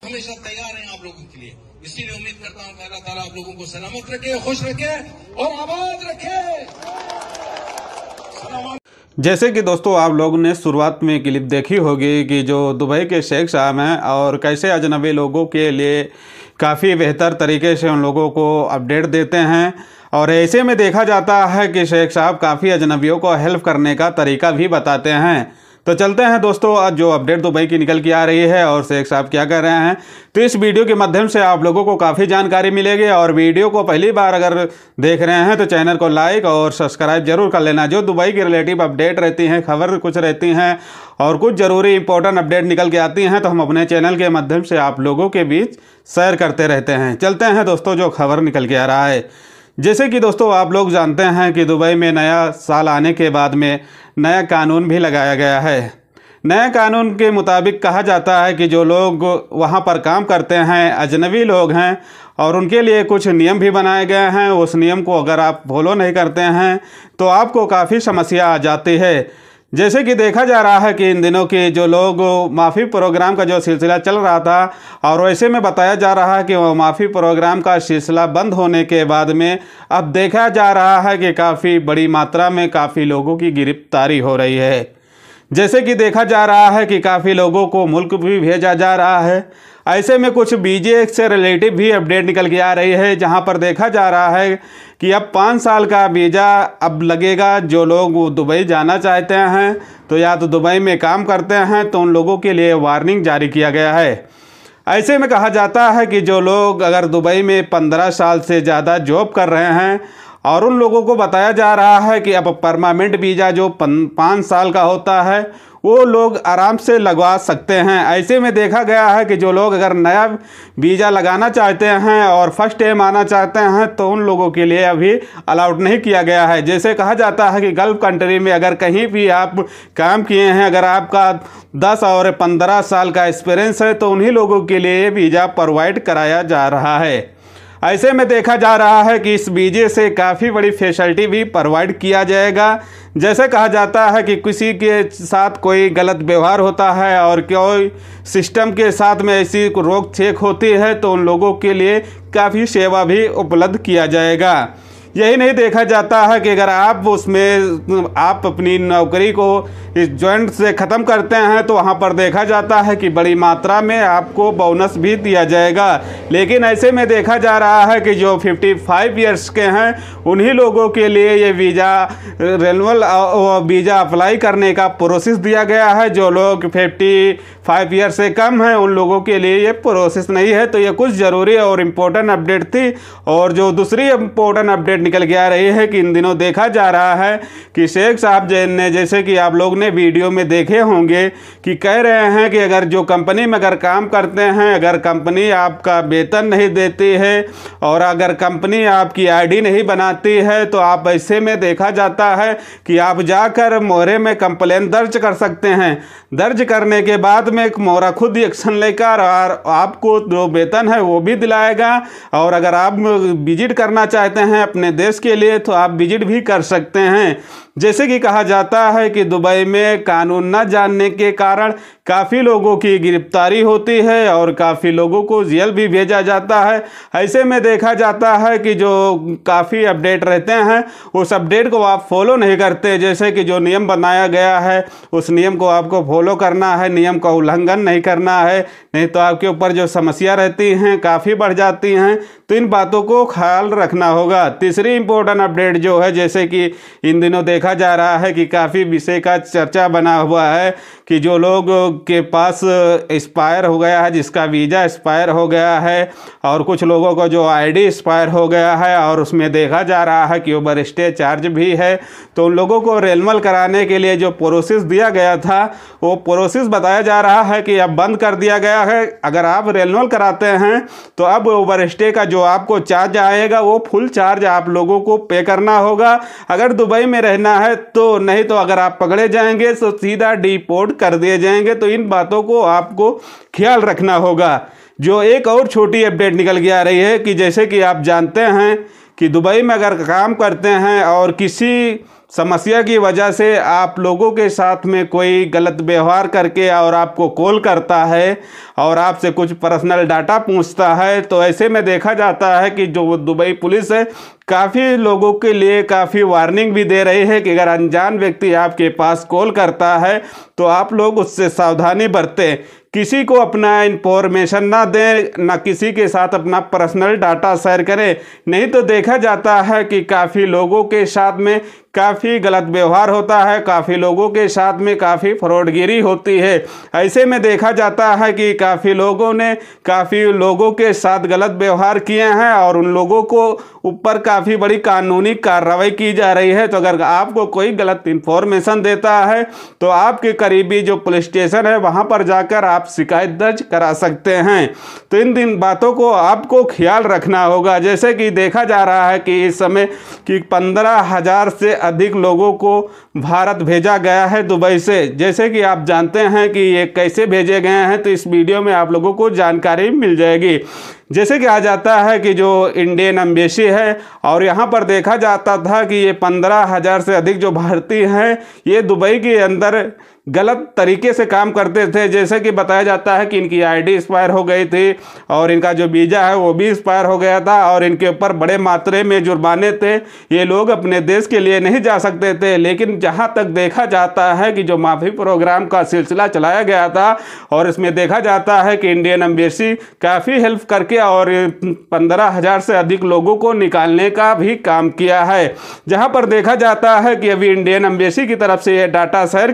हमेशा तैयार हैं आप लोगों के लिए। इसीलिए उम्मीद करता हूं कि अल्लाह ताला आप लोगों को सलामत रखे, खुश रखे और आबाद रखे। जैसे कि दोस्तों आप लोगों ने शुरुआत में क्लिप देखी होगी कि जो दुबई के शेख साहब हैं और कैसे अजनबी लोगों के लिए काफ़ी बेहतर तरीके से उन लोगों को अपडेट देते हैं। और ऐसे में देखा जाता है कि शेख साहब काफ़ी अजनबियों को हेल्प करने का तरीका भी बताते हैं। तो चलते हैं दोस्तों, आज जो अपडेट दुबई की निकल के आ रही है और शेख साहब क्या कर रहे हैं, तो इस वीडियो के माध्यम से आप लोगों को काफ़ी जानकारी मिलेगी। और वीडियो को पहली बार अगर देख रहे हैं तो चैनल को लाइक और सब्सक्राइब जरूर कर लेना। जो दुबई की रिलेटिव अपडेट रहती हैं, खबर कुछ रहती हैं और कुछ ज़रूरी इंपॉर्टेंट अपडेट निकल के आती हैं तो हम अपने चैनल के माध्यम से आप लोगों के बीच शेयर करते रहते हैं। चलते हैं दोस्तों, जो खबर निकल के आ रहा है। जैसे कि दोस्तों आप लोग जानते हैं कि दुबई में नया साल आने के बाद में नया कानून भी लगाया गया है। नए कानून के मुताबिक कहा जाता है कि जो लोग वहां पर काम करते हैं, अजनबी लोग हैं, और उनके लिए कुछ नियम भी बनाए गए हैं। उस नियम को अगर आप फॉलो नहीं करते हैं तो आपको काफ़ी समस्या आ जाती है। जैसे कि देखा जा रहा है कि इन दिनों के जो लोग माफ़ी प्रोग्राम का जो सिलसिला चल रहा था, और वैसे में बताया जा रहा है कि वो माफ़ी प्रोग्राम का सिलसिला बंद होने के बाद में अब देखा जा रहा है कि काफ़ी बड़ी मात्रा में काफ़ी लोगों की गिरफ्तारी हो रही है। जैसे कि देखा जा रहा है कि काफ़ी लोगों को मुल्क भी भेजा जा रहा है। ऐसे में कुछ वीजे से रिलेटिव भी अपडेट निकल के आ रही है, जहां पर देखा जा रहा है कि अब 5 साल का वीज़ा अब लगेगा। जो लोग दुबई जाना चाहते हैं तो या तो दुबई में काम करते हैं तो उन लोगों के लिए वार्निंग जारी किया गया है। ऐसे में कहा जाता है कि जो लोग अगर दुबई में 15 साल से ज़्यादा जॉब कर रहे हैं और उन लोगों को बताया जा रहा है कि अब परमानेंट वीज़ा जो 5 साल का होता है वो लोग आराम से लगवा सकते हैं। ऐसे में देखा गया है कि जो लोग अगर नया वीज़ा लगाना चाहते हैं और फर्स्ट टाइम आना चाहते हैं तो उन लोगों के लिए अभी अलाउड नहीं किया गया है। जैसे कहा जाता है कि गल्फ़ कंट्री में अगर कहीं भी आप काम किए हैं, अगर आपका 10 और 15 साल का एक्सपीरियंस है तो उन्हीं लोगों के लिए वीज़ा प्रोवाइड कराया जा रहा है। ऐसे में देखा जा रहा है कि इस वीज़े से काफ़ी बड़ी फैसिलिटी भी प्रोवाइड किया जाएगा। जैसे कहा जाता है कि किसी के साथ कोई गलत व्यवहार होता है और कोई सिस्टम के साथ में ऐसी रोक छेक होती है तो उन लोगों के लिए काफ़ी सेवा भी उपलब्ध किया जाएगा। यही नहीं देखा जाता है कि अगर आप उसमें आप अपनी नौकरी को इस जॉइंट से ख़त्म करते हैं तो वहाँ पर देखा जाता है कि बड़ी मात्रा में आपको बोनस भी दिया जाएगा। लेकिन ऐसे में देखा जा रहा है कि जो 55 ईयर्स के हैं उन्हीं लोगों के लिए ये वीज़ा रेन्यूअल वीज़ा अप्लाई करने का प्रोसेस दिया गया है। जो लोग 55 ईयर से कम हैं उन लोगों के लिए ये प्रोसेस नहीं है। तो ये कुछ ज़रूरी और इम्पोर्टेंट अपडेट थी। और जो दूसरी इम्पोर्टेंट अपडेट निकल के आ रही है कि इन दिनों देखा जा रहा है कि शेख साहब ने, जैसे कि आप लोग ने वीडियो में देखे होंगे, कि कह रहे हैं कि अगर जो कंपनी में अगर काम करते हैं, अगर कंपनी आपका वेतन नहीं देती है और अगर कंपनी आपकी आईडी नहीं बनाती है तो आप ऐसे में देखा जाता है कि आप जाकर मोहरे में कंप्लेन दर्ज कर सकते हैं। दर्ज करने के बाद में मोहरा खुद एक्शन लेकर और आपको जो वेतन है वो भी दिलाएगा। और अगर आप विजिट करना चाहते हैं अपने देश के लिए तो आप विजिट भी कर सकते हैं। जैसे कि कहा जाता है कि दुबई में कानून न जानने के कारण काफ़ी लोगों की गिरफ्तारी होती है और काफ़ी लोगों को जेल भी भेजा जाता है। ऐसे में देखा जाता है कि जो काफ़ी अपडेट रहते हैं उस अपडेट को आप फॉलो नहीं करते। जैसे कि जो नियम बनाया गया है उस नियम को आपको फॉलो करना है, नियम का उल्लंघन नहीं करना है, नहीं तो आपके ऊपर जो समस्या रहती हैं काफ़ी बढ़ जाती हैं। तो इन बातों को ख्याल रखना होगा। तीसरी इम्पोर्टेंट अपडेट जो है, जैसे कि इन दिनों देखा जा रहा है कि काफ़ी विषय का चर्चा बना हुआ है कि जो लोग के पास एक्सपायर हो गया है, जिसका वीज़ा एक्सपायर हो गया है और कुछ लोगों को जो आईडी एक्सपायर हो गया है और उसमें देखा जा रहा है कि ओवर स्टे चार्ज भी है, तो उन लोगों को रेन्यूअल कराने के लिए जो प्रोसेस दिया गया था वो प्रोसेस बताया जा रहा है कि अब बंद कर दिया गया है। अगर आप रेन्यूअल कराते हैं तो अब ओवर स्टे का जो आपको चार्ज आएगा वो फुल चार्ज आप लोगों को पे करना होगा अगर दुबई में रहना है तो, नहीं तो अगर आप पकड़े जाएंगे तो सीधा डिपोर्ट कर दिए जाएंगे। तो इन बातों को आपको ख्याल रखना होगा। जो एक और छोटी अपडेट निकल के आ रही है कि जैसे कि आप जानते हैं कि दुबई में अगर काम करते हैं और किसी समस्या की वजह से आप लोगों के साथ में कोई गलत व्यवहार करके और आपको कॉल करता है और आपसे कुछ पर्सनल डाटा पूछता है, तो ऐसे में देखा जाता है कि जो दुबई पुलिस है काफ़ी लोगों के लिए काफ़ी वार्निंग भी दे रही है कि अगर अनजान व्यक्ति आपके पास कॉल करता है तो आप लोग उससे सावधानी बरतें, किसी को अपना इंफॉर्मेशन ना दें, ना किसी के साथ अपना पर्सनल डाटा शेयर करें, नहीं तो देखा जाता है कि काफ़ी लोगों के साथ में काफ़ी गलत व्यवहार होता है, काफ़ी लोगों के साथ में काफ़ी फ्रॉडगिरी होती है। ऐसे में देखा जाता है कि काफ़ी लोगों ने काफ़ी लोगों के साथ गलत व्यवहार किए हैं और उन लोगों को ऊपर काफ़ी बड़ी कानूनी कार्रवाई की जा रही है। तो अगर आपको कोई गलत इन्फॉर्मेशन देता है तो आपके करीबी जो पुलिस स्टेशन है वहाँ पर जाकर आप शिकायत दर्ज करा सकते हैं। तो इन बातों को आपको ख्याल रखना होगा। जैसे कि देखा जा रहा है कि इस समय कि 15,000 से अधिक लोगों को भारत भेजा गया है दुबई से। जैसे कि आप जानते हैं कि ये कैसे भेजे गए हैं, तो इस वीडियो में आप लोगों को जानकारी मिल जाएगी। जैसे कि आ जाता है कि जो इंडियन एम्बेसी है और यहाँ पर देखा जाता था कि ये 15,000 से अधिक जो भारतीय हैं ये दुबई के अंदर गलत तरीके से काम करते थे। जैसे कि बताया जाता है कि इनकी आईडी एक्सपायर हो गई थी और इनका जो वीज़ा है वो भी एक्सपायर हो गया था और इनके ऊपर बड़े मात्रा में जुर्माने थे। ये लोग अपने देश के लिए नहीं जा सकते थे। लेकिन जहाँ तक देखा जाता है कि जो माफ़ी प्रोग्राम का सिलसिला चलाया गया था और इसमें देखा जाता है कि इंडियन एम्बेसी काफ़ी हेल्प करके और 15,000 से अधिक लोगों को निकालने का भी काम किया है। जहाँ पर देखा जाता है कि अभी इंडियन एम्बेसी की तरफ से ये डाटा शेयर